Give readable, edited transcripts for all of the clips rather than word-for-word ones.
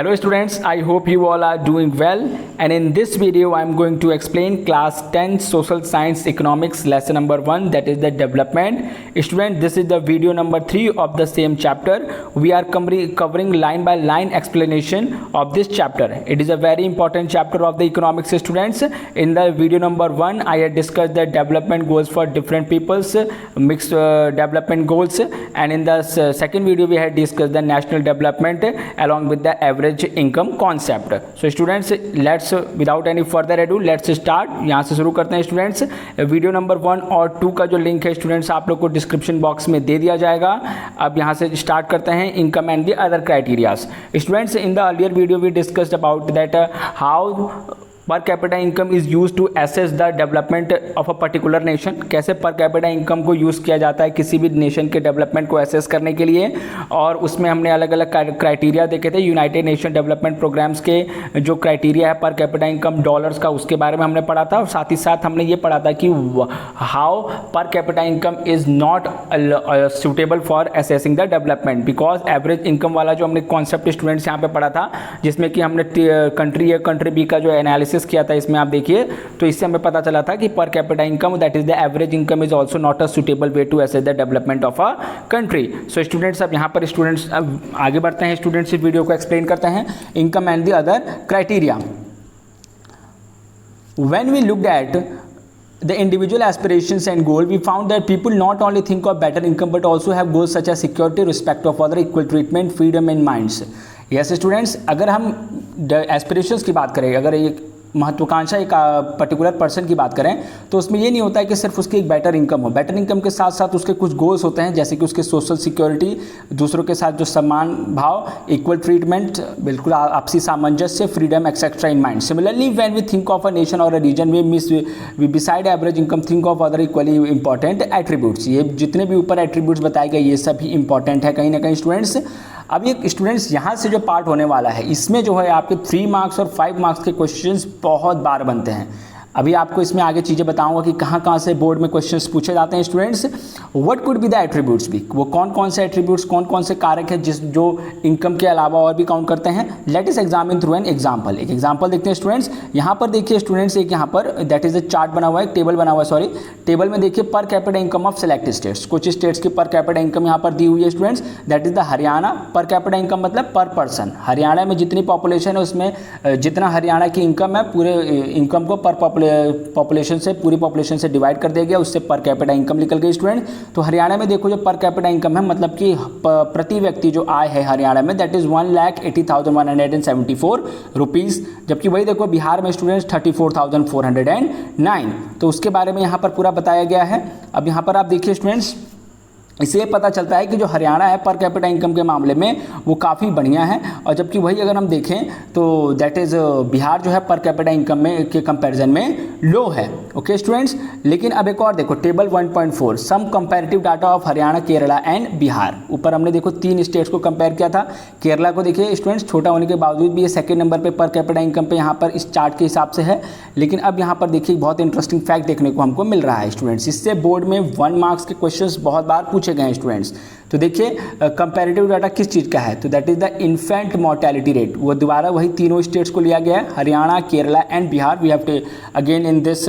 Hello students, I hope you all are doing well, and in this video I am going to explain class 10 social science economics lesson number 1, that is the development. Student, this is the video number 3 of the same chapter. We are covering line by line explanation of this chapter. It is a very important chapter of the economics, students. In the video number 1 I had discussed the development goals for different peoples, mixed development goals, and in the second video we had discussed the national development along with the average income concept. So students, let's without any further edu let's start. यहाँ से शुरू करते हैं students. Video number 1 और 2 का जो link है students आप लोग को डिस्क्रिप्शन बॉक्स में दे दिया जाएगा. अब यहाँ से स्टार्ट करते हैं income and the other criterias. Students, in the earlier video we discussed about that how per capita income is use to assess the development of a particular nation. कैसे per capita income को use किया जाता है किसी भी nation के development को assess करने के लिए, और उसमें हमने अलग अलग क्राइटेरिया देखे थे. यूनाइटेड नेशन डेवलपमेंट प्रोग्राम्स के जो क्राइटेरिया है पर कैपिटा इनकम डॉलर्स का, उसके बारे में हमने पढ़ा था. और साथ ही साथ हमने ये पढ़ा था कि how per capita income is not suitable for assessing the development, because average income वाला जो हमने कॉन्सेप्ट स्टूडेंट्स यहाँ पे पढ़ा था, जिसमें कि हमने कंट्री ए कंट्री बी का जो एनालिसिस किया था, इसमें आप देखिए तो इससे हमें पता चला था कि per capita income that is the average income is also not a suitable way to assess the development of a country. So students, अब यहाँ पर स्टूडेंट्स अब आगे बढ़ते हैं. स्टूडेंट्स इस वीडियो को एक्सप्लेन करते हैं income and the other criteria. When we looked at the individual aspirations and goal, we found that people not only think of better income but also have goals such as security, respect of other, equal treatment, freedom in minds. Yes students, अगर हम aspirations की बात करें, अगर एक महत्वाकांक्षा एक particular person की बात करें, तो उसमें ये नहीं होता है कि सिर्फ उसकी एक बेटर इनकम हो. बेटर इनकम के साथ साथ उसके कुछ गोल्स होते हैं, जैसे कि उसके सोशल सिक्योरिटी, दूसरों के साथ जो सम्मान भाव, इक्वल ट्रीटमेंट, बिल्कुल आपसी सामंजस्य, freedom etcetera in mind. Similarly when we think of a nation और a region we beside average income think of other equally important attributes. ये जितने भी ऊपर एट्रीब्यूट्स बताए गए ये सभी इंपॉर्टेंट है कहीं ना कहीं स्टूडेंट्स. अब ये स्टूडेंट्स यहाँ से जो पार्ट होने वाला है, इसमें जो है आपके 3 मार्क्स और 5 मार्क्स के क्वेश्चंस बहुत बार बनते हैं. अभी आपको इसमें आगे चीज़ें बताऊंगा कि कहाँ कहाँ से बोर्ड में क्वेश्चंस पूछे जाते हैं students. What could be the attributes भी, वो कौन कौन से एट्रीब्यूट्स, कौन कौन से कारक हैं जिस जो इनकम के अलावा और भी काउंट करते हैं. Let us examine through an example. एक एग्जाम्पल देखते हैं स्टूडेंट्स. यहाँ पर देखिए स्टूडेंट्स, एक यहाँ पर दैट इज अ चार्ट बना हुआ है, टेबल बना हुआ है, सॉरी टेबल में देखिए पर capita income of selected states. कुछ स्टेट्स की पर कैपिटा इनकम यहाँ पर दी हुई है students. That is the Haryana. पर कैपिटा इनकम मतलब पर पर्सन. हरियाणा में जितनी पॉपुलेशन है उसमें जितना हरियाणा की इनकम है, पूरे इनकम को पर पॉपुलेशन से, पूरी पॉपुलेशन से डिवाइड कर दिया गया, उससे पर कैपिटा इनकम निकल गई स्टूडेंट. तो हरियाणा में देखो जो पर कैपिटा इनकम है, मतलब कि प्रति व्यक्ति जो आय है हरियाणा में, दैट इज 1,80,174 रुपीज़. जबकि वही देखो बिहार में स्टूडेंट्स 34,409. तो उसके बारे में यहाँ पर पूरा बताया गया है. अब यहाँ पर आप देखिए स्टूडेंट्स, इससे पता चलता है कि जो हरियाणा है पर कैपिटा इनकम के मामले में वो काफ़ी बढ़िया है. और जबकि वही अगर हम देखें तो दैट इज़ बिहार जो है पर कैपिटा इनकम में के कंपैरिजन में लो है. ओके स्टूडेंट्स, लेकिन अब एक और देखो table 1.4 some comparative data of Haryana, Kerala and Bihar. ऊपर हमने देखो 3 स्टेट्स को कंपेयर किया था. केरला को देखिए स्टूडेंट्स, छोटा होने के बावजूद भी ये सेकेंड नंबर पर कैपिटा इनकम पे यहाँ पर इस चार्ट के हिसाब से है. लेकिन अब यहाँ पर देखिए बहुत इंटरेस्टिंग फैक्ट देखने को हमको मिल रहा है स्टूडेंट्स. इससे बोर्ड में 1 मार्क्स के क्वेश्चन बहुत बार पूछे गए हैं स्टूडेंट्स. तो देखिए कंपैरेटिव डाटा किस चीज़ का है, तो that is the infant mortality rate. वो दोबारा वही तीनों स्टेट्स को लिया गया है, Haryana, Kerala and Bihar. We have again in this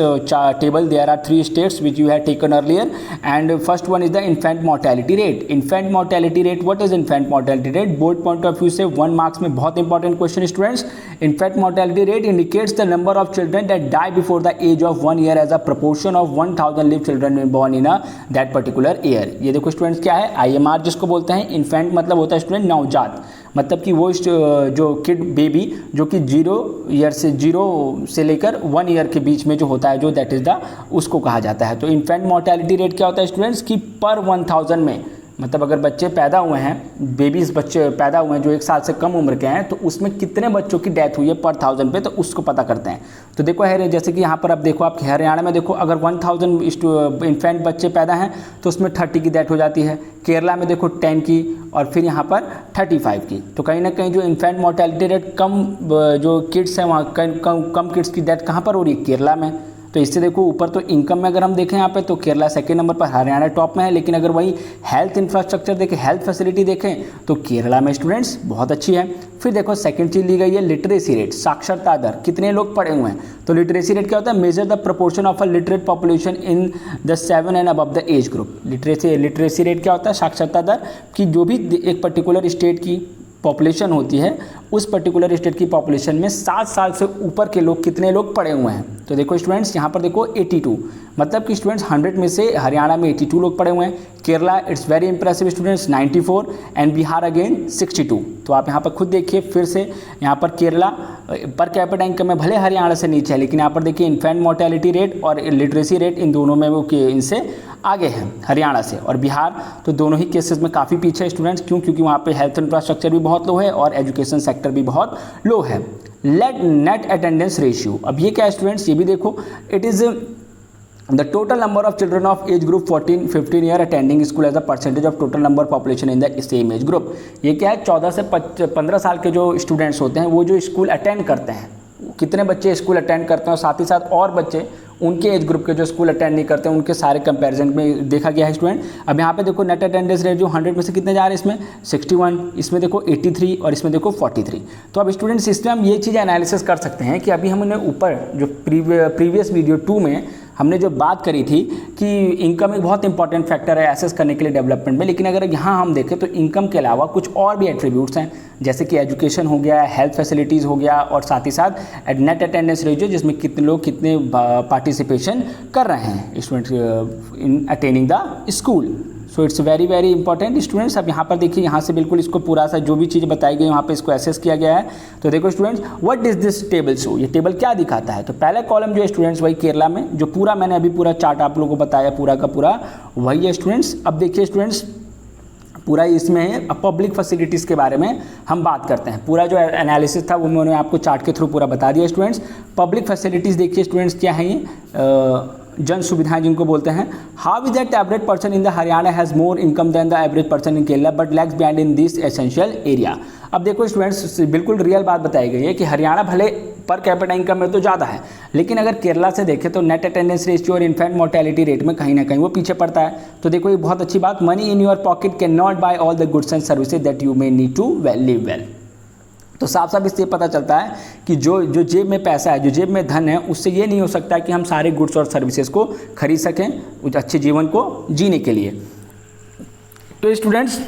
table there are 3 states which you have taken earlier, and first one is the infant mortality rate. Infant mortality rate, what is infant mortality rate? Board point of view से 1 marks में बहुत important question students. Infant mortality rate indicates the number of children that die before the age of 1 year as a proportion of 1,000 live children born in that particular year. ये देखो students क्या है, IMR जिसको बोलते हैं. Infant मतलब होता है स्टूडेंट नवजात, मतलब कि वो जो किड बेबी जो कि 0 से लेकर 1 ईयर के बीच में जो होता है, जो दैट इज द उसको कहा जाता है. तो इन्फेंट मोर्टेलिटी रेट क्या होता है स्टूडेंट्स कि पर 1000 में, मतलब अगर बच्चे पैदा हुए हैं, बेबीज़ बच्चे पैदा हुए हैं जो 1 साल से कम उम्र के हैं, तो उसमें कितने बच्चों की डेथ हुई है पर 1000 पे, तो उसको पता करते हैं. तो देखो है जैसे कि यहाँ पर अब देखो आप हरियाणा में देखो अगर 1000 इन्फेंट बच्चे पैदा हैं तो उसमें 30 की डेथ हो जाती है. केरला में देखो 10 की, और फिर यहाँ पर 35 की. तो कहीं ना कहीं जो इन्फेंट मोर्टेलिटी रेट कम जो किड्स हैं वहाँ कम किड्स की डेथ कहाँ पर हो रही है, केरला में. तो इससे देखो ऊपर तो इनकम में अगर हम देखें यहाँ पे तो केरला सेकंड नंबर पर, हरियाणा टॉप में है। लेकिन अगर वही हेल्थ इंफ्रास्ट्रक्चर देखें, हेल्थ फैसिलिटी देखें तो केरला में स्टूडेंट्स बहुत अच्छी है। फिर देखो सेकंड चीज़ ली गई है लिटरेसी रेट, साक्षरता दर, कितने लोग पढ़े हुए हैं। तो लिटरेसी रेट क्या होता है, measure the proportion of a literate population in the 7 and above the age group. Literacy rate क्या होता है, साक्षरता दर कि जो भी एक पर्टिकुलर स्टेट की पॉपुलेशन होती है उस पर्टिकुलर स्टेट की पॉपुलेशन में 7 साल से ऊपर के लोग कितने लोग पढ़े हुए हैं। तो देखो स्टूडेंट्स यहाँ पर देखो 82, मतलब कि स्टूडेंट्स 100 में से हरियाणा में 82 लोग पढ़े हुए हैं, Kerala it's very impressive students 94 and Bihar again 62। तो आप यहाँ पर खुद देखिए फिर से यहाँ पर केरला पर कैपिटा इनकम में भले हरियाणा से नीचे है, लेकिन यहाँ पर देखिए इन्फेंट मोर्टेलिटी रेट और लिटरेसी रेट इन दोनों में वो इनसे आगे है हरियाणा से। और बिहार तो दोनों ही केसेस में काफ़ी पीछे है स्टूडेंट्स, क्यों, क्योंकि वहाँ पे हेल्थ इंफ्रास्ट्रक्चर भी बहुत लो है और एजुकेशन सेक्टर भी बहुत लो है। नेट अटेंडेंस रेशियो, अब ये क्या है स्टूडेंट्स, ये भी देखो, it is the total number of children of age group 14-15 year attending school as a percentage of total number population in the same age group। ये क्या है, 14 से 15 साल के जो स्टूडेंट्स होते हैं वो जो स्कूल अटेंड करते हैं, कितने बच्चे स्कूल अटेंड करते हैं और साथ ही साथ और बच्चे उनके एज ग्रुप के जो स्कूल अटेंड नहीं करते हैं उनके सारे कंपैरिजन में देखा गया है स्टूडेंट। अब यहाँ पे देखो नेट अटेंडेंस रेट जो 100 में से कितने जा रहे हैं, इसमें 61, इसमें देखो 83 और इसमें देखो 43। तो अब स्टूडेंट्स इसमें हम ये चीज़ एनालिसिस कर सकते हैं कि अभी हमने ऊपर जो प्रीवियस वीडियो 2 में हमने जो बात करी थी कि इनकम एक बहुत इंपॉर्टेंट फैक्टर है एसेस करने के लिए डेवलपमेंट में, लेकिन अगर यहाँ हम देखें तो इनकम के अलावा कुछ और भी एट्रीब्यूट्स हैं, जैसे कि एजुकेशन हो गया, हेल्थ फैसिलिटीज़ हो गया और साथ ही साथ नेट अटेंडेंस रेशियो जिसमें कितने लोग कितने पार्टिसिपेशन कर रहे हैं students in attaining the school. So it's very very important students. अब यहाँ पर देखिए, यहाँ से बिल्कुल इसको पूरा सा जो भी चीज़ बताई गई वहाँ पे इसको एसेस किया गया है। तो देखो students, what is this table show, ये टेबल क्या दिखाता है। तो पहला कॉलम जो है स्टूडेंट्स वही केरला में, जो पूरा मैंने अभी पूरा चार्ट आप लोगों को बताया पूरा का पूरा वही है स्टूडेंट्स। अब देखिए स्टूडेंट्स, पूरा इसमें पब्लिक फैसिलिटीज़ के बारे में हम बात करते हैं। पूरा जो एनालिसिस था वो मैंने आपको चार्ट के थ्रू पूरा बता दिया स्टूडेंट्स। पब्लिक फैसिलिटीज़ देखिए स्टूडेंट्स क्या है, ये जन सुविधाएं जिनको बोलते हैं। How is that average person in the Haryana has more income than the average person in Kerala but lacks behind in this essential area. अब देखो स्टूडेंट्स, बिल्कुल रियल बात बताई गई है कि हरियाणा भले पर कैपिटा इनकम में तो ज़्यादा है, लेकिन अगर केरला से देखें तो नेट अटेंडेंस रेशियो और इन्फेंट मोर्टेलिटी रेट में कहीं ना कहीं वो पीछे पड़ता है। तो देखो ये बहुत अच्छी बात, money in your pocket can not buy all the goods and services that you may need to live well. तो साफ साफ इससे पता चलता है कि जो जेब में पैसा है, जो जेब में धन है, उससे ये नहीं हो सकता कि हम सारे गुड्स और सर्विसेज को खरीद सकें उस अच्छे जीवन को जीने के लिए। तो स्टूडेंट्स,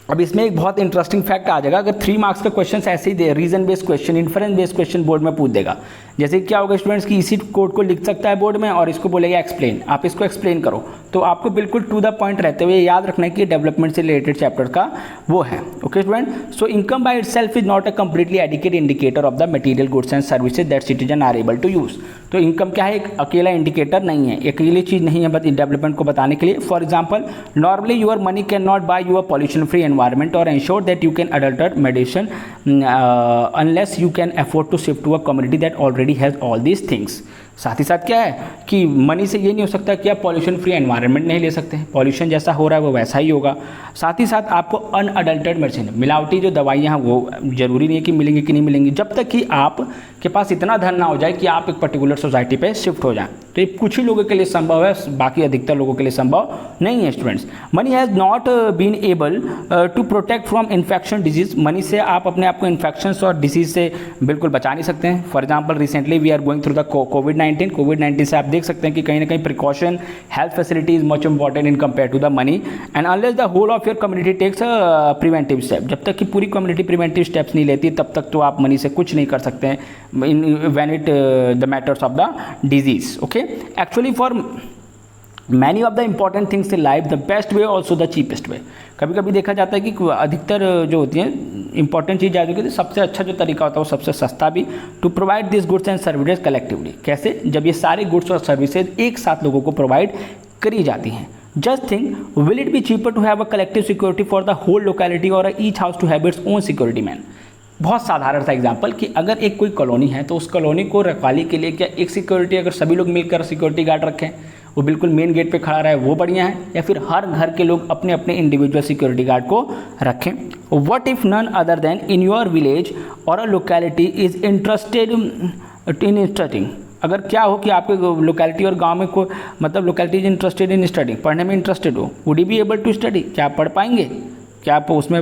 अब इसमें एक बहुत इंटरेस्टिंग फैक्ट आ जाएगा। अगर 3 मार्क्स का क्वेश्चन ऐसे ही दे, reason based question, inference based question board में पूछ देगा। जैसे क्या होगा स्टूडेंट्स कि इसी कोड को लिख सकता है बोर्ड में और इसको बोलेगा एक्सप्लेन, आप इसको एक्सप्लेन करो। तो आपको बिल्कुल टू द पॉइंट रहते हुए याद रखना है कि डेवलपमेंट से रिलेटेड चैप्टर का वो है। Okay student, so income by itself is not a completely adequate indicator of the material goods and services that citizen are able to use. तो इनकम क्या है, एक अकेला इंडिकेटर नहीं है, अकेली चीज़ नहीं है डेवलपमेंट को बताने के लिए। For example, normally your money can not buy your pollution free environment और ensure that you can adulterate medicine unless you can afford to shift to a community that already has all these things। साथ ही साथ क्या है कि money से ये नहीं हो सकता कि आप पॉल्यूशन फ्री एनवायरनमेंट नहीं ले सकते हैं, पॉल्यूशन जैसा हो रहा है वो वैसा ही होगा। साथ ही साथ आपको अनअडल्टरेटेड मेडिसिन, मिलावटी जो दवाइयाँ हैं वो जरूरी नहीं है कि मिलेंगी कि नहीं मिलेंगी, जब तक कि आप के पास इतना धन ना हो जाए कि आप एक पर्टिकुलर सोसाइटी पे शिफ्ट हो जाएं। तो ये कुछ ही लोगों के लिए संभव है, बाकी अधिकतर लोगों के लिए संभव नहीं है students. Money has not been able to protect from infection disease, money से आप अपने आप को इन्फेक्शन और डिजीज से बिल्कुल बचा नहीं सकते हैं। For example, recently we are going through the कोविड-19 से आप देख सकते हैं कि कहीं ना कहीं precaution, health facility is much important in compare to the money and unless the whole of your community takes preventive step. जब तक कि पूरी कम्युनिटी प्रिवेंटिव स्टेप्स नहीं लेती तब तक तो आप मनी से कुछ नहीं कर सकते हैं in when it the matters of the disease. Okay, actually for many of the important things in life the best way also the cheapest way. कभी कभी देखा जाता है कि अधिकतर जो होती हैं इंपॉर्टेंट चीज़ जो कि सबसे अच्छा जो तरीका होता है वो सबसे सस्ता भी, to provide this goods and services collectively. कैसे, जब ये सारे गुड्स और सर्विसेज एक साथ लोगों को प्रोवाइड करी जाती हैं। Just think, will it be cheaper to have a collective security for the whole locality और each house to have its own security man. बहुत साधारण सा एग्जांपल कि अगर एक कोई कॉलोनी है तो उस कॉलोनी को रखवाली के लिए क्या एक सिक्योरिटी, अगर सभी लोग मिलकर सिक्योरिटी गार्ड रखें, वो बिल्कुल मेन गेट पे खड़ा रहे, वो बढ़िया है, या फिर हर घर के लोग अपने अपने इंडिविजुअल सिक्योरिटी गार्ड को रखें। What if none other than in your village और a locality is interested in instructing अगर क्या हो कि आपके लोकेलिटी और गांव में कोई मतलब locality is interested in study, पढ़ने में इंटरेस्टेड हो, would you be able to study, क्या आप पढ़ पाएंगे, क्या आप उसमें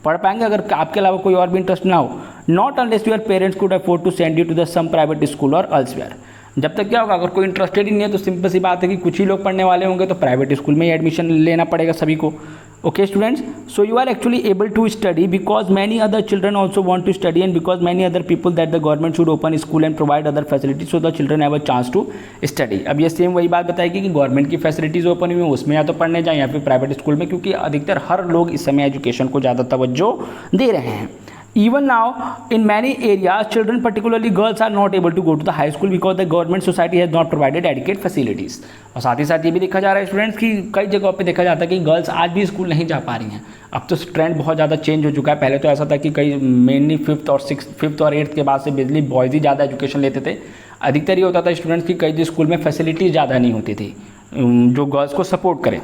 पढ़ पाएंगे अगर आपके अलावा कोई और भी इंटरेस्ट ना हो। Not unless your parents could afford to send you to the some private school और एल्सवेयर। जब तक क्या होगा, अगर कोई इंटरेस्टेड ही नहीं है तो सिंपल सी बात है कि कुछ ही लोग पढ़ने वाले होंगे, तो प्राइवेट स्कूल में ही एडमिशन लेना पड़ेगा सभी को। Okay students, so you are actually able to study because many other children also want to study and because many other people that the government should open school and provide other facilities so the children have a chance to study. अब ये same वही बात बताएगी कि government की facilities open हुई हैं, उसमें या तो पढ़ने जाएं या फिर प्राइवेट स्कूल में, क्योंकि अधिकतर हर लोग इस समय एजुकेशन को ज़्यादा तवज्जो दे रहे हैं। Even now, in many areas, children, particularly girls, are not able to go to the high school because the government society has not provided adequate facilities. और साथ ही साथ ये भी देखा जा रहा है स्टूडेंट्स कि कई जगहों पे देखा जाता है कि गर्ल्स आज भी स्कूल नहीं जा पा रही हैं। अब तो ट्रेंड बहुत ज़्यादा चेंज हो चुका है। पहले तो ऐसा था कि कई मेनली फिफ्थ और एट्थ के बाद से बेसिकली बॉयज़ ही ज़्यादा एजुकेशन लेते थे। अधिकतर ये होता था स्टूडेंट्स की कई स्कूल में फैसिलिटीज़ ज़्यादा नहीं होती थी जो गर्ल्स को सपोर्ट करें।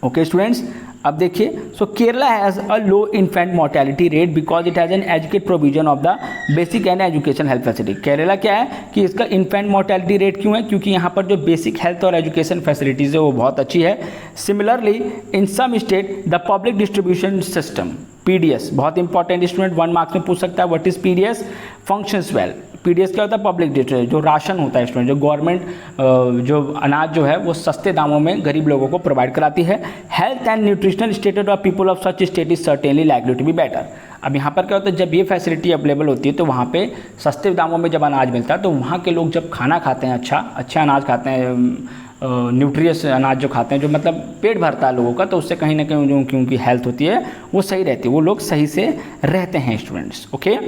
ओके स्टूडेंट्स, अब देखिए, so Kerala has a low infant mortality rate because it has an educate provision of the basic and education health facility. Kerala क्या है कि इसका इन्फेंट मोर्टेलिटी रेट क्यों है, क्योंकि यहाँ पर जो बेसिक हेल्थ और एजुकेशन फैसिलिटीज़ है वो बहुत अच्छी है। Similarly in some state the public distribution system PDS, बहुत इंपॉर्टेंट स्टूडेंट 1 मार्क्स में पूछ सकता है, what is PDS, functions well. PDS क्या होता है, पब्लिक डिस्ट्रीब्यूशन, जो राशन होता है स्टूडेंट, जो गवर्नमेंट जो अनाज जो है वो सस्ते दामों में गरीब लोगों को प्रोवाइड कराती है। Health and nutritional status of people of such state is certainly likely to be better. अब यहाँ पर क्या होता है, जब ये फैसिलिटी अवेलेबल होती है तो वहाँ पे सस्ते दामों में जब अनाज मिलता है तो वहाँ के लोग जब खाना खाते हैं, अच्छा अनाज खाते हैं, न्यूट्रियस अनाज जो खाते हैं, जो मतलब पेट भरता है लोगों का, तो उससे कहीं ना कहीं जो उनकी हेल्थ होती है वो सही रहती है, वो लोग सही से रहते हैं स्टूडेंट्स। ओके,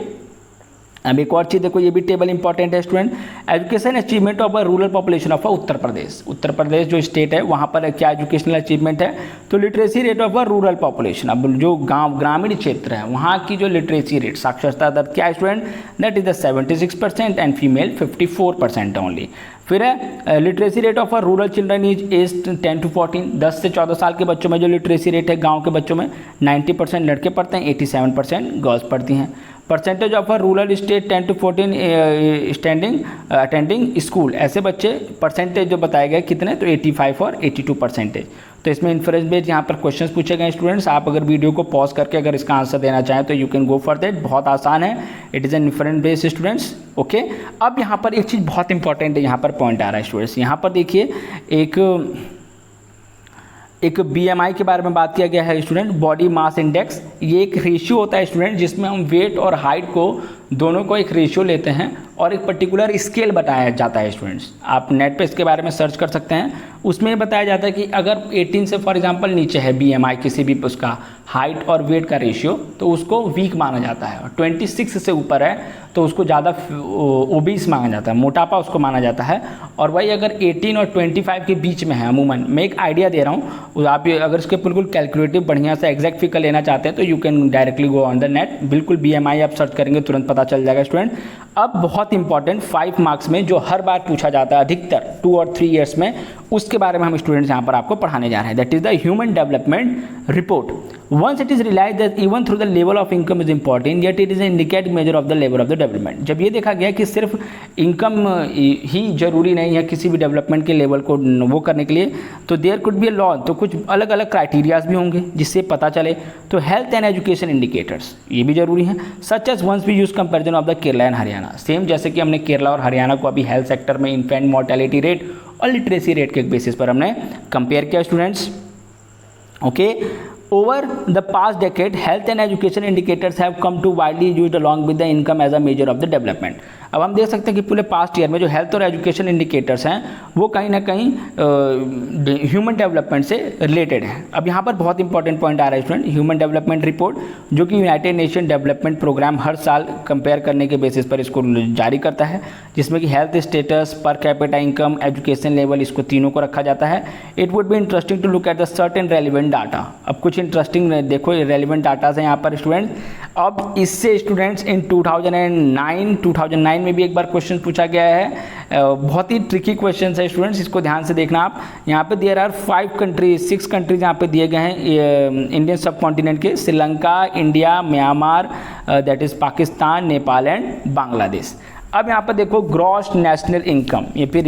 अब एक और चीज़ देखो, ये भी टेबल इंपॉर्टेंट है student. Education achievement of a rural population of Uttar Pradesh. Uttar Pradesh जो स्टेट है वहाँ पर क्या एजुकेशनल अचीवमेंट है, तो literacy rate of a rural population. अब जो गांव ग्रामीण क्षेत्र है वहाँ की जो लिटरेसी रेट, साक्षरता दर क्या है student, that is the 76% and female 54% only. फिर है literacy rate of a rural children is as 10 to 14, 10 से 14 साल के बच्चों में जो लिटरेसी रेट है गाँव के बच्चों में 90% लड़के पढ़ते हैं, 87% गर्ल्स पढ़ती हैं। Percentage of a rural state 10 to 14 attending school, ऐसे बच्चे परसेंटेज जो बताए गए कितने, तो 85 और 82%। तो इसमें इन्फ्रेंस बेस्ड यहाँ पर क्वेश्चंस पूछे गए स्टूडेंट्स। आप अगर वीडियो को पॉज करके अगर इसका आंसर देना चाहें तो you can go for that, बहुत आसान है, it is an inference based students. Okay, अब यहाँ पर एक चीज़ बहुत इंपॉर्टेंट है, यहाँ पर पॉइंट आ रहा है स्टूडेंट्स। यहाँ पर देखिए एक BMI के बारे में बात किया गया है स्टूडेंट, बॉडी मास इंडेक्स। ये एक रेशियो होता है स्टूडेंट जिसमें हम वेट और हाइट को दोनों को एक रेशियो लेते हैं और एक पर्टिकुलर स्केल बताया जाता है स्टूडेंट्स। आप नेट पे इसके बारे में सर्च कर सकते हैं। उसमें बताया जाता है कि अगर 18 से फॉर एग्जांपल नीचे है BMI किसी भी उसका हाइट और वेट का रेशियो, तो उसको वीक माना जाता है, और 26 से ऊपर है तो उसको ज़्यादा ओबीस माना जाता है, मोटापा उसको माना जाता है। और वही अगर 18 और 25 के बीच में है, अमूमन मैं एक आइडिया दे रहा हूँ, आप अगर इसके बिल्कुल कैलकुलेटिव बढ़िया से एग्जैक्ट फिगर लेना चाहते हैं तो you can directly go on the net, बिल्कुल BMI आप सर्च करेंगे तुरंत पता चल जाएगा स्टूडेंट। अब बहुत इंपॉर्टेंट 5 मार्क्स में जो हर बार पूछा जाता है अधिकतर 2 और 3 ईयर्स में, उसके बारे में हम स्टूडेंट्स यहाँ पर आपको पढ़ाने जा रहे हैं। That is the human development report. Once it is realise that even through the level of income is important yet it is indicate measure of the level of the development. जब ये देखा गया कि सिर्फ इनकम ही जरूरी नहीं है किसी भी डेवलपमेंट के लेवल को वो करने के लिए, तो there could be a law, तो कुछ अलग अलग क्राइटेरियाज भी होंगे जिससे पता चले। तो हेल्थ एंड एजुकेशन इंडिकेटर्स ये भी जरूरी हैं, such as once we use comparison of the Kerala and Haryana. Same जैसे कि हमने केरला और हरियाणा को अभी हेल्थ सेक्टर में इन्फेंट मोर्टेलिटी रेट और लिटरेसी रेट के बेसिस पर हमने कंपेयर किया students. Okay, over the past decade health and education indicators have come to widely used along with the income as a measure of the development। अब हम देख सकते हैं कि पूरे पास्ट ईयर में जो हेल्थ और एजुकेशन इंडिकेटर्स हैं वो कहीं ना कहीं ह्यूमन डेवलपमेंट से रिलेटेड हैं। अब यहाँ पर बहुत इंपॉर्टेंट पॉइंट आ रहा है स्टूडेंट, ह्यूमन डेवलपमेंट रिपोर्ट जो कि यूनाइटेड नेशन डेवलपमेंट प्रोग्राम हर साल कंपेयर करने के बेसिस पर इसको जारी करता है, जिसमें कि health status, per capita income, education level, इसको तीनों को रखा जाता है। It would be interesting to look at the certain relevant data. अब कुछ इंटरेस्टिंग देखो रेलिवेंट डाटा है यहाँ पर स्टूडेंट। अब इससे स्टूडेंट्स इन 2009 में भी एक बार क्वेश्चन पूछा गया है, बहुत ही ट्रिकी क्वेश्चन है स्टूडेंट्स, इसको ध्यान से देखना आप। यहाँ पे देयर आर 6 कंट्रीज यहाँ पे दिए गए हैं इंडियन सब कॉन्टिनेंट के, Sri Lanka, India, Myanmar, that is Pakistan, Nepal and Bangladesh. अब यहाँ पर देखो ग्रॉस नेशनल इनकम, ये फिर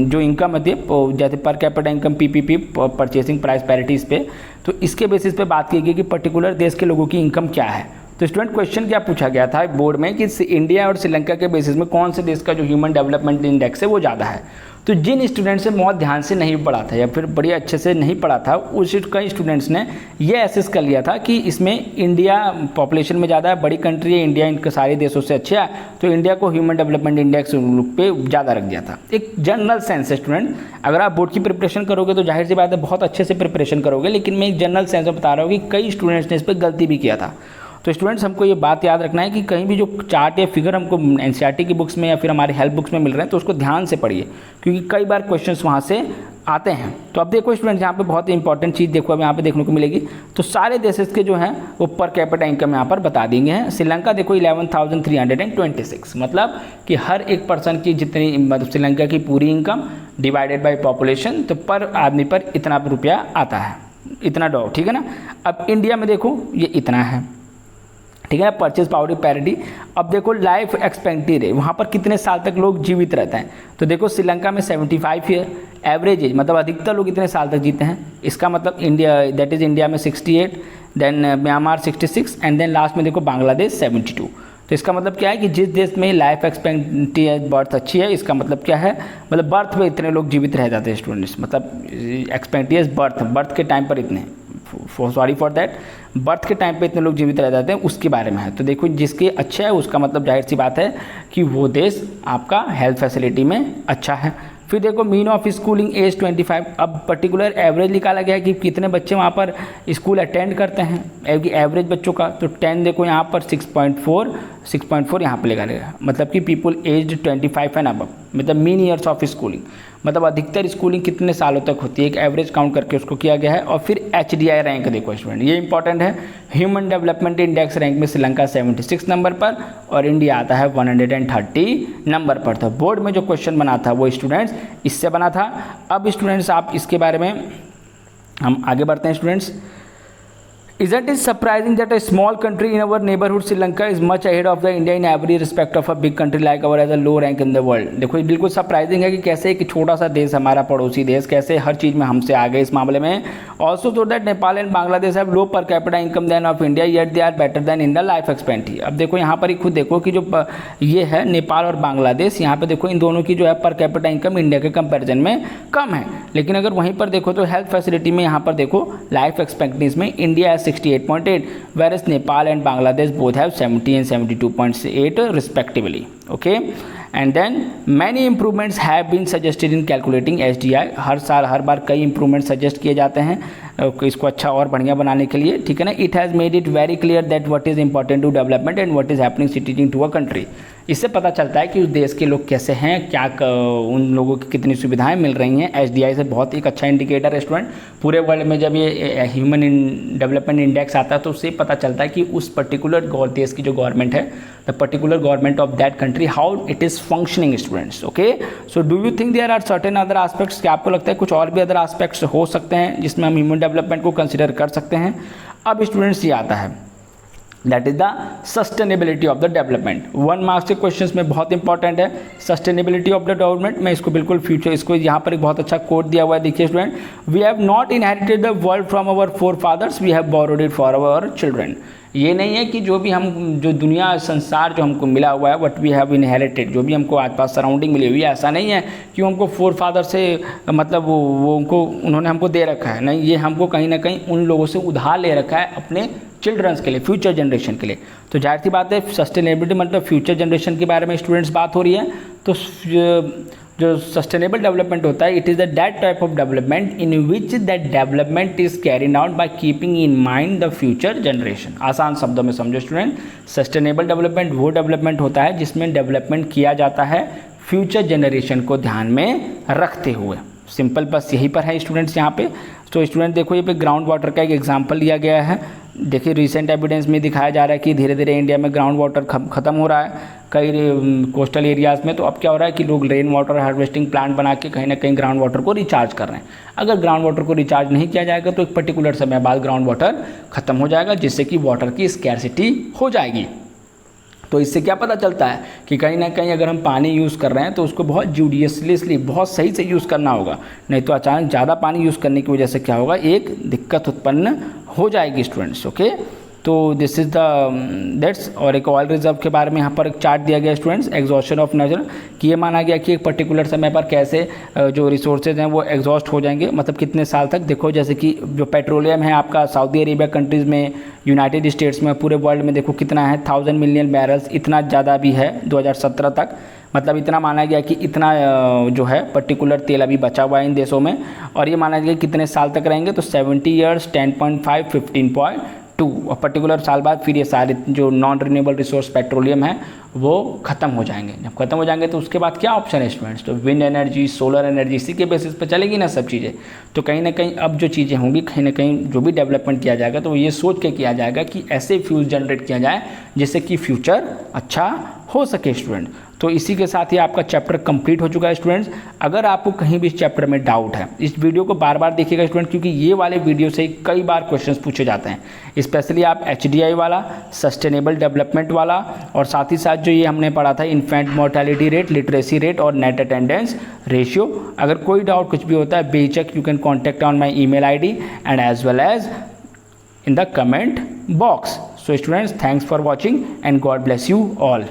जो इनकम होती है जैसे per capita income, PPP, purchasing price parities पे, तो इसके बेसिस पे बात की गई कि पर्टिकुलर देश के लोगों की इनकम क्या है। तो स्टूडेंट क्वेश्चन क्या पूछा गया था बोर्ड में कि इंडिया और श्रीलंका के बेसिस में कौन से देश का जो ह्यूमन डेवलपमेंट इंडेक्स है वो ज़्यादा है। तो जिन स्टूडेंट्स ने बहुत ध्यान से नहीं पढ़ा था या फिर बड़ी अच्छे से नहीं पढ़ा था, उस कई स्टूडेंट्स ने ये एसेस कर लिया था कि इसमें इंडिया पॉपुलेशन में ज़्यादा है, बड़ी कंट्री है इंडिया, इनके सारे देशों से अच्छा है, तो इंडिया को ह्यूमन डेवलपमेंट इंडेक्स पे ज़्यादा रख दिया था। एक जनरल सेंस है स्टूडेंट, अगर आप बोर्ड की प्रिपरेशन करोगे तो जाहिर सी बात है बहुत अच्छे से प्रिपरेशन करोगे, लेकिन मैं एक जनरल सेंस में बता रहा हूँ कि कई स्टूडेंट्स ने इस पर गलती भी किया था। तो स्टूडेंट्स हमको ये बात याद रखना है कि कहीं भी जो चार्ट या फिगर हमको एनसीईआरटी की बुक्स में या फिर हमारे हेल्प बुक्स में मिल रहे हैं तो उसको ध्यान से पढ़िए, क्योंकि कई बार क्वेश्चंस वहाँ से आते हैं। तो अब देखो स्टूडेंट्स, यहाँ पे बहुत ही इंपॉर्टेंट चीज़ देखो अब यहाँ पे देखने को मिलेगी। तो सारे देशेस के जो हैं वो पर कैपिटा इनकम यहाँ पर बता देंगे हैं। श्रीलंका देखो 11,326, मतलब कि हर एक पर्सन की जितनी, मतलब श्रीलंका की पूरी इनकम डिवाइडेड बाई पॉपुलेशन, तो पर आदमी पर इतना रुपया आता है, इतना डॉलर, ठीक है ना। अब इंडिया में देखो ये इतना है, ठीक है ना, परचेज पावर पैरिटी। अब देखो लाइफ एक्सपेक्टेंसी रेट, वहाँ पर कितने साल तक लोग जीवित रहते हैं। तो देखो श्रीलंका में 75 ईयर एवरेज एज, मतलब अधिकतर लोग इतने साल तक जीते हैं। इसका मतलब इंडिया, दैट इज़ इंडिया में 68, then Myanmar 66 and then last में देखो बांग्लादेश 72। तो इसका मतलब क्या है कि जिस देश में लाइफ एक्सपेक्टेंसी बर्थ अच्छी है, इसका मतलब क्या है, मतलब बर्थ पे इतने लोग जीवित रह जाते हैं स्टूडेंट्स, मतलब एक्सपेक्टेंसी बर्थ के टाइम पर इतने, सॉरी फॉर दैट, बर्थ के टाइम पे इतने लोग जीवित रह जाते हैं, उसके बारे में है। तो देखो जिसके अच्छा है उसका मतलब जाहिर सी बात है कि वो देश आपका हेल्थ फैसिलिटी में अच्छा है। फिर देखो मीन ऑफ स्कूलिंग एज 25, अब पर्टिकुलर एवरेज निकाला गया है कि कितने बच्चे वहाँ पर स्कूल अटेंड करते हैं, एवरेज बच्चों का। तो 10 देखो यहाँ पर 6.4 यहाँ पर लगा रहेगा, मतलब कि पीपल एज 25 एंड अबव, मतलब मीन ईयर्स ऑफ स्कूलिंग, मतलब अधिकतर स्कूलिंग कितने सालों तक होती है, एक एवरेज काउंट करके उसको किया गया है। और फिर HDI रैंक देखो स्टूडेंट, ये इंपॉर्टेंट है। ह्यूमन डेवलपमेंट इंडेक्स रैंक में श्रीलंका 76 नंबर पर और इंडिया आता है 130 नंबर पर। था बोर्ड में जो क्वेश्चन बना था वो स्टूडेंट्स इससे बना था। अब स्टूडेंट्स आप इसके बारे में हम आगे बढ़ते हैं students. Isn't it surprising that a small country in our neighborhood Sri Lanka is much ahead of the India in every respect of a big country like our as a low rank in the world? देखो ये बिल्कुल surprising है कि कैसे एक छोटा सा देश, हमारा पड़ोसी देश, कैसे हर चीज़ में हमसे आगे इस मामले में। ऑल्सो तो that Nepal and Bangladesh have low per capita income than of India yet they are better than in the life expectancy. अब देखो यहाँ पर ही खुद देखो कि जो ये है नेपाल और बांग्लादेश, यहाँ पर देखो इन दोनों की जो है पर कैपिटा इनकम इंडिया के कंपेरिजन में कम है, लेकिन अगर वहीं पर देखो तो हेल्थ फैसिलिटी में यहाँ पर देखो लाइफ एक्सपेक्टेंसी में India 68.8, whereas Nepal and Bangladesh both have 70 and 72.8 respectively. Okay, and then many improvements have been suggested in calculating HDI. हर साल हर बार कई improvements suggest किए जाते हैं इसको अच्छा और बढ़िया बनाने के लिए, ठीक है ना। It has made it very clear that what is important to development and what is happening citizen to a country. इससे पता चलता है कि उस देश के लोग कैसे हैं, क्या उन लोगों की कितनी सुविधाएं मिल रही हैं। HDI से बहुत एक अच्छा इंडिकेटर है स्टूडेंट। पूरे वर्ल्ड में जब ये ह्यूमन डेवलपमेंट इंडेक्स आता है तो उससे पता चलता है कि उस पर्टिकुलर देश की जो गवर्नमेंट है, the particular government of that country, how it is functioning students. Okay, so do you think there are certain other aspects, क्या आपको लगता है कुछ और भी अदर एस्पेक्ट्स हो सकते हैं जिसमें हम ह्यूमन डेवलपमेंट को कंसिडर कर सकते हैं। अब स्टूडेंट्स ये आता है that is the sustainability of the development. 1 marks के क्वेश्चंस में बहुत इंपॉर्टेंट है सस्टेनेबिलिटी ऑफ द डेवलपमेंट। मैं इसको बिल्कुल फ्यूचर, इसको यहाँ पर एक बहुत अच्छा कोट दिया हुआ है, देखिए student, we have not inherited the world from our forefathers, we have borrowed it for our children. ये नहीं है कि जो भी हम, जो दुनिया संसार जो हमको मिला हुआ है, वट वी हैव इनहेरिटेड, जो भी हमको आसपास सराउंडिंग मिली हुई है, ऐसा नहीं है कि हमको फोर फादर से, मतलब वो उनको उन्होंने हमको दे रखा है, नहीं, ये हमको कहीं ना कहीं उन लोगों से उधार ले रखा है अपने चिल्ड्रंस के लिए, फ्यूचर जनरेशन के लिए। तो जाहिर सी बात है सस्टेनेबिलिटी मतलब फ्यूचर जनरेशन के बारे में स्टूडेंट्स बात हो रही है। तो जो सस्टेनेबल डेवलपमेंट होता है, it is the that type of development in which that development is carried out by keeping in mind the future generation. आसान शब्दों में समझो स्टूडेंट, सस्टेनेबल डेवलपमेंट वो डेवलपमेंट होता है जिसमें डेवलपमेंट किया जाता है फ्यूचर जनरेशन को ध्यान में रखते हुए। सिंपल बस यहीं पर है स्टूडेंट्स यहाँ पे। तो स्टूडेंट देखो ये पे ग्राउंड वाटर का एक एग्जांपल लिया गया है। देखिए रिसेंट एविडेंस में दिखाया जा रहा है कि धीरे धीरे इंडिया में ग्राउंड वाटर ख़त्म हो रहा है कई कोस्टल एरियाज़ में। तो अब क्या हो रहा है कि लोग रेन वाटर हार्वेस्टिंग प्लांट बना के कहीं ना कहीं ग्राउंड वाटर को रिचार्ज कर रहे हैं। अगर ग्राउंड वाटर को रिचार्ज नहीं किया जाएगा तो एक पर्टिकुलर समय बाद ग्राउंड वाटर ख़त्म हो जाएगा, जिससे कि वाटर की स्कैरसिटी हो जाएगी। तो इससे क्या पता चलता है कि कहीं ना कहीं अगर हम पानी यूज़ कर रहे हैं तो उसको बहुत जुडिशियसली बहुत सही से यूज़ करना होगा, नहीं तो अचानक ज़्यादा पानी यूज़ करने की वजह से क्या होगा, एक दिक्कत उत्पन्न हो जाएगी स्टूडेंट्स। ओके, तो दिस इज़ द दैट्स। और एक ऑयल रिजर्व के बारे में यहाँ पर एक चार्ट दिया गया स्टूडेंट्स, एग्जॉस्शन ऑफ नेचर, कि ये माना गया कि एक पर्टिकुलर समय पर कैसे जो रिसोर्सेज हैं वो एग्जॉस्ट हो जाएंगे, मतलब कितने साल तक। देखो जैसे कि जो पेट्रोलियम है आपका सऊदी अरेबिया कंट्रीज़ में, यूनाइटेड स्टेट्स में, पूरे वर्ल्ड में देखो कितना है, 1000 मिलियन बैरल्स, इतना ज़्यादा भी है 2017 तक, मतलब इतना माना गया कि इतना जो है पर्टिकुलर तेल अभी बचा हुआ है इन देशों में। और ये माना गया कितने साल तक रहेंगे, तो 70 ईयर्स, 10.5, 15.2, और पर्टिकुलर साल बाद फिर ये सारे जो नॉन रिन्यूएबल रिसोर्स पेट्रोलियम है वो ख़त्म हो जाएंगे। जब ख़त्म हो जाएंगे तो उसके बाद क्या ऑप्शन है स्टूडेंट्स, तो विंड एनर्जी, सोलर एनर्जी, इसी के बेसिस पे चलेगी ना सब चीज़ें। तो कहीं ना कहीं अब जो चीज़ें होंगी, कहीं ना कहीं जो भी डेवलपमेंट किया जाएगा तो ये सोच के किया जाएगा कि ऐसे फ्यूल जनरेट किया जाए जिससे कि फ्यूचर अच्छा हो सके स्टूडेंट। तो इसी के साथ ही आपका चैप्टर कंप्लीट हो चुका है स्टूडेंट्स। अगर आपको कहीं भी इस चैप्टर में डाउट है, इस वीडियो को बार बार देखिएगा स्टूडेंट, क्योंकि ये वाले वीडियो से कई बार क्वेश्चंस पूछे जाते हैं, स्पेशली आप HDI वाला, सस्टेनेबल डेवलपमेंट वाला, और साथ ही साथ जो ये हमने पढ़ा था infant mortality rate, literacy rate और नेट अटेंडेंस रेशियो। अगर कोई डाउट कुछ भी होता है बेझिझक you can contact on my email ID and as well as in the comment box. So students, thanks for watching and God bless you all.